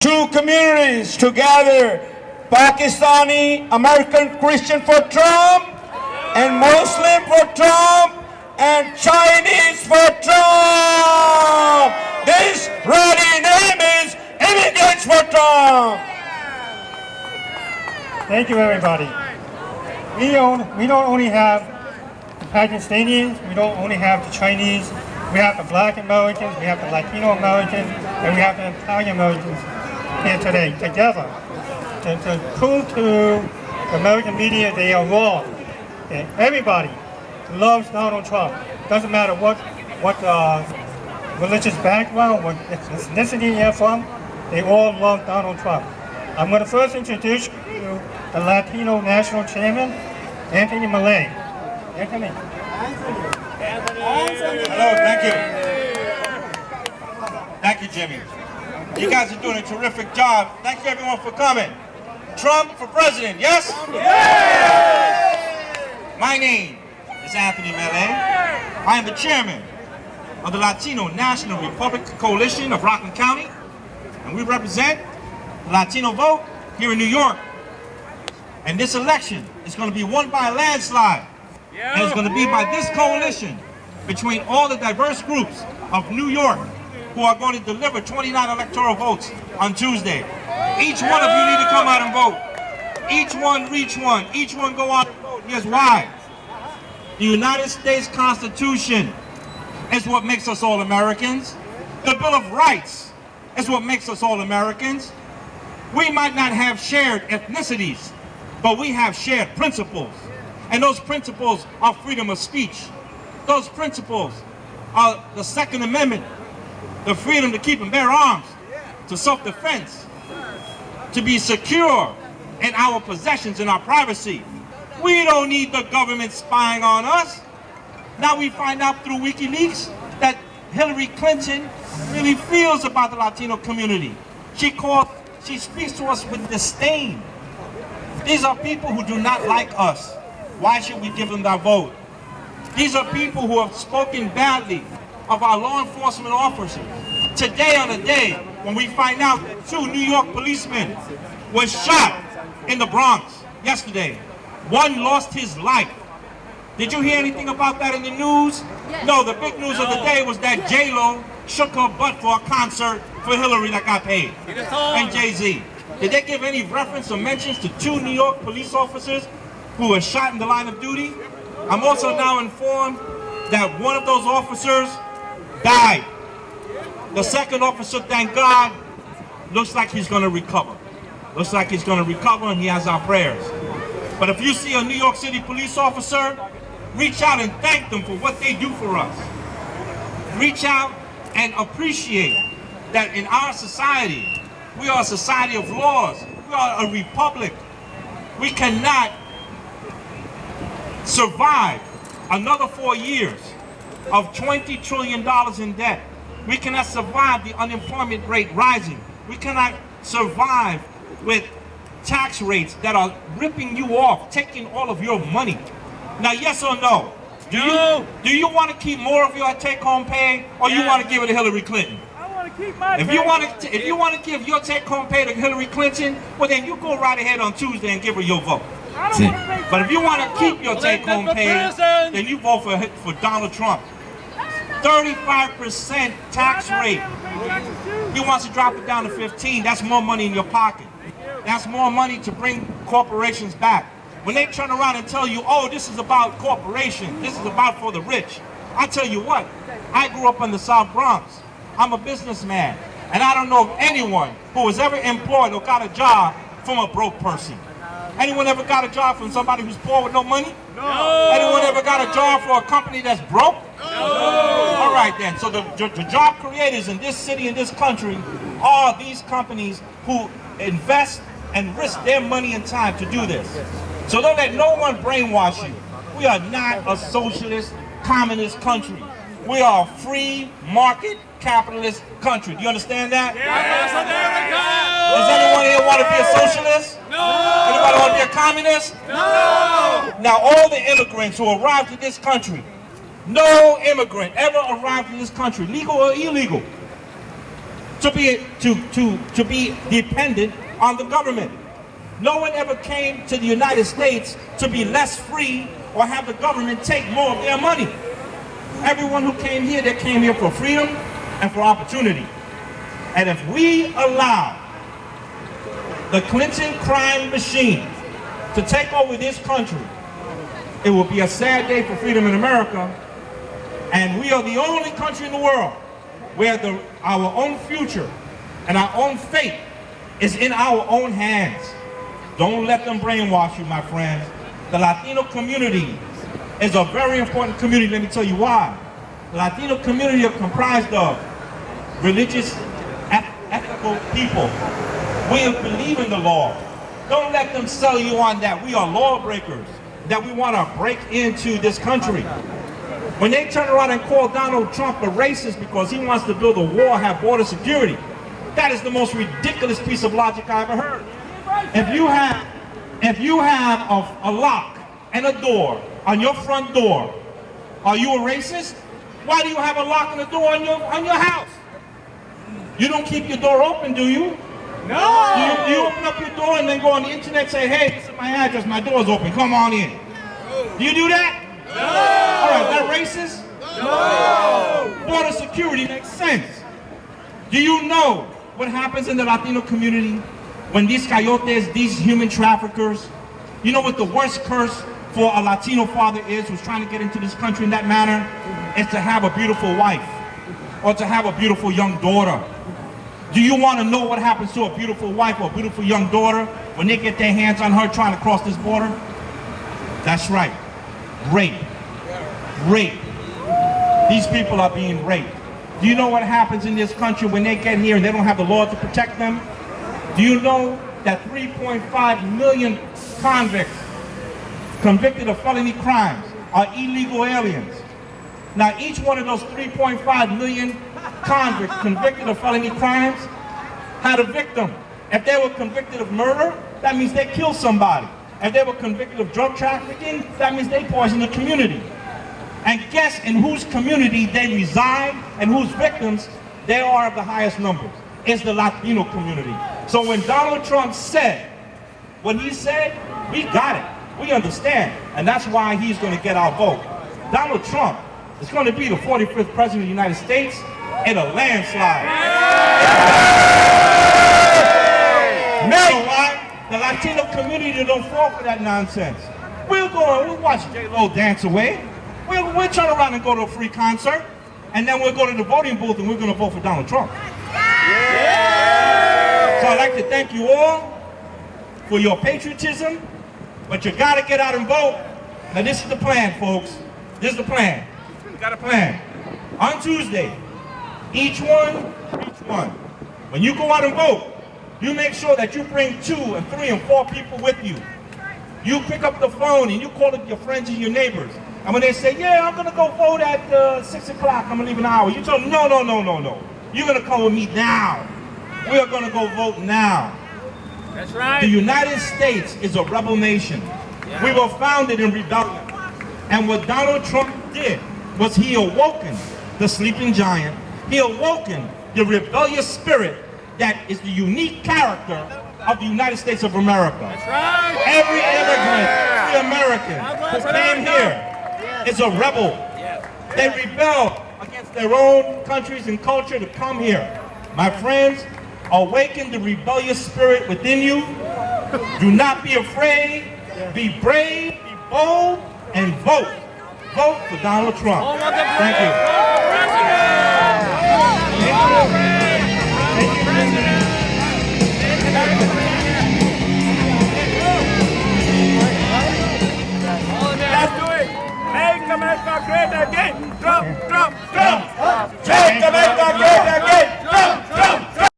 Two communities together, Pakistani American Christian for Trump and Muslim for Trump and Chinese for Trump. This rally name is Immigrants for Trump. Thank you, everybody. We don't only have the Pakistanians, we don't only have the Chinese, we have the Black Americans, we have the Latino Americans, and we have the Italian Americans here today, together, to prove to the American media they are wrong. And everybody loves Donald Trump. Doesn't matter what religious background, what ethnicity you're from, they all love Donald Trump. I'm going to first introduce you the Latino National Chairman, Anthony Mele. Anthony. Hello, thank you. Thank you, Jimmy. You guys are doing a terrific job. Thank you, everyone, for coming. Trump for president, yes? Yes! My name is Anthony Mele. I am the chairman of the Latino National Republican Coalition of Rockland County, and we represent the Latino vote here in New York. And this election is going to be won by a landslide. And it's going to be by this coalition between all the diverse groups of New York who are going to deliver 29 electoral votes on Tuesday. Each one of you need to come out and vote. Each one reach one. Each one go out and vote. Here's why. The United States Constitution is what makes us all Americans. The Bill of Rights is what makes us all Americans. We might not have shared ethnicities, but we have shared principles. And those principles are freedom of speech. Those principles are the Second Amendment, the freedom to keep and bear arms, to self-defense, to be secure in our possessions and our privacy. We don't need the government spying on us. Now we find out through WikiLeaks that Hillary Clinton really feels about the Latino community. She speaks to us with disdain. These are people who do not like us. Why should we give them their vote? These are people who have spoken badly of our law enforcement officers. Today on the day when we find out that 2 New York policemen were shot in the Bronx yesterday. One lost his life. Did you hear anything about that in the news? Yes. No, the big news of the day was that J-Lo shook her butt for a concert for Hillary that got paid. And Jay-Z. Did they give any reference or mentions to 2 New York police officers who were shot in the line of duty? I'm also now informed that one of those officers died. The second officer, thank God, looks like he's going to recover. Looks like he's going to recover, and he has our prayers. But if you see a New York City police officer, reach out and thank them for what they do for us. Reach out and appreciate that in our society, we are a society of laws. We are a republic. We cannot survive another 4 years of $20 trillion in debt. We cannot survive the unemployment rate rising. We cannot survive with tax rates that are ripping you off, taking all of your money. Now, yes or no? Do you want to keep more of your take-home pay, or you want to give it to Hillary Clinton? I want to keep my If you want to give your take-home pay to Hillary Clinton, well then you go right ahead on Tuesday and give her your vote. But if you want to keep your take-home pay, then you vote for Donald Trump. 35% tax rate. He wants to drop it down to 15. That's more money in your pocket. That's more money to bring corporations back. When they turn around and tell you, oh, this is about corporations, this is about for the rich. I tell you what, I grew up in the South Bronx. I'm a businessman, and I don't know of anyone who was ever employed or got a job from a broke person. Anyone ever got a job from somebody who's poor with no money? No. Anyone ever got a job for a company that's broke? No. All right then, so the job creators in this city, in this country, are these companies who invest and risk their money and time to do this. So don't let no one brainwash you. We are not a socialist, communist country. We are a free market capitalist country. Do you understand that? Yes, America! Does anyone here want to be a socialist? No! Anybody want to be a communist? No! Now all the immigrants who arrived to this country, no immigrant ever arrived in this country, legal or illegal, to be dependent on the government. No one ever came to the United States to be less free or have the government take more of their money. Everyone who came here, they came here for freedom and for opportunity. And if we allow the Clinton crime machine to take over this country, it will be a sad day for freedom in America. And we are the only country in the world where our own future and our own fate is in our own hands. Don't let them brainwash you, my friends. The Latino community is a very important community. Let me tell you why. The Latino community is comprised of religious, ethical people. We believe in the law. Don't let them sell you on that we are lawbreakers, that we want to break into this country. When they turn around and call Donald Trump a racist because he wants to build a wall, have border security, that is the most ridiculous piece of logic I ever heard. If you have a lock and a door on your front door, are you a racist? Why do you have a lock and a door on your house? You don't keep your door open, do you? No! You open up your door and then go on the internet and say, hey, this is my address, my door's open, come on in. Do you do that? No! All right, is that racist? No! Border security makes sense. Do you know what happens in the Latino community when these coyotes, these human traffickers, you know what the worst curse for a Latino father is who's trying to get into this country in that manner? Is to have a beautiful wife or to have a beautiful young daughter. Do you want to know what happens to a beautiful wife or a beautiful young daughter when they get their hands on her trying to cross this border? That's right. Rape. Rape. These people are being raped. Do you know what happens in this country when they get here and they don't have the law to protect them? Do you know that 3.5 million convicts convicted of felony crimes are illegal aliens? Now, each one of those 3.5 million convicts convicted of felony crimes had a victim. If they were convicted of murder, that means they killed somebody. If they were convicted of drug trafficking, that means they poisoned the community. And guess in whose community they reside and whose victims they are of the highest numbers. It's the Latino community. So when Donald Trump said what he said, we got it. We understand. And that's why he's going to get our vote. Donald Trump is going to be the 45th president of the United States in a landslide. You know why? The Latino community don't fall for that nonsense. We'll go and we'll watch J-Lo dance away. We'll turn around and go to a free concert, and then we'll go to the voting booth and we're going to vote for Donald Trump. So I'd like to thank you all for your patriotism, but you got to get out and vote. Now this is the plan, folks. This is the plan. We got a plan. On Tuesday, each one, when you go out and vote, you make sure that you bring 2 and 3 and 4 people with you. You pick up the phone and you call up your friends and your neighbors. And when they say, yeah, I'm going to go vote at 6 o'clock, I'm going to leave an hour. You tell them, no. You're going to come with me now. We are going to go vote now. That's right. The United States is a rebel nation. Yeah. We were founded in rebellion. And what Donald Trump did was he awoken the sleeping giant. He awoken the rebellious spirit that is the unique character of the United States of America. That's right. Every immigrant, every American who came here is a rebel. They rebel against their own countries and culture to come here. My friends, awaken the rebellious spirit within you. Do not be afraid. Be brave, be bold, and vote. Vote for Donald Trump. Thank you. President!